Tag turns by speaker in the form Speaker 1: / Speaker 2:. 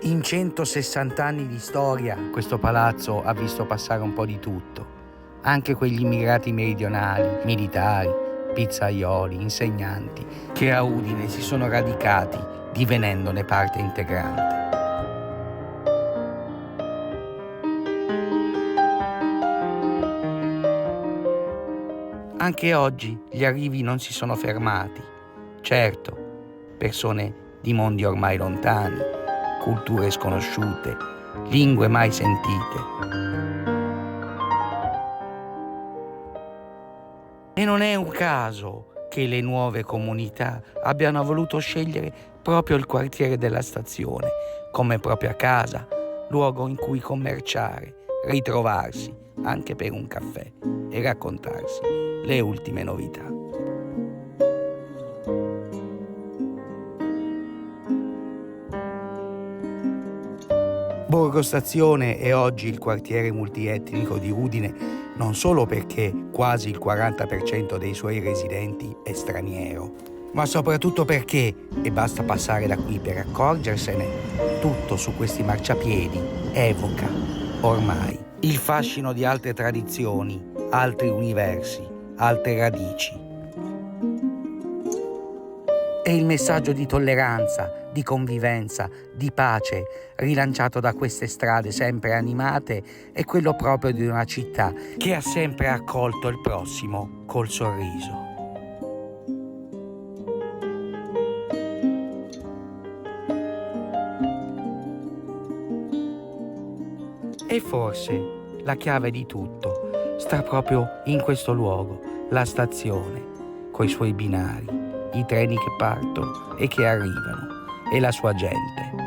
Speaker 1: In 160 anni di storia questo palazzo ha visto passare un po' di tutto, anche quegli immigrati meridionali, militari, pizzaioli, insegnanti, che a Udine si sono radicati divenendone parte integrante. Anche oggi gli arrivi non si sono fermati. Certo, persone di mondi ormai lontani, culture sconosciute, lingue mai sentite. E non è un caso che le nuove comunità abbiano voluto scegliere proprio il quartiere della stazione come propria casa, luogo in cui commerciare, ritrovarsi anche per un caffè e raccontarsi le ultime novità. Borgo Stazione è oggi il quartiere multietnico di Udine, non solo perché quasi il 40% dei suoi residenti è straniero, ma soprattutto perché, e basta passare da qui per accorgersene, tutto su questi marciapiedi evoca, ormai, il fascino di altre tradizioni, altri universi, altre radici. E il messaggio di tolleranza, di convivenza, di pace, rilanciato da queste strade sempre animate, è quello proprio di una città che ha sempre accolto il prossimo col sorriso. E forse la chiave di tutto sta proprio in questo luogo, la stazione, coi suoi binari, i treni che partono e che arrivano, e la sua gente.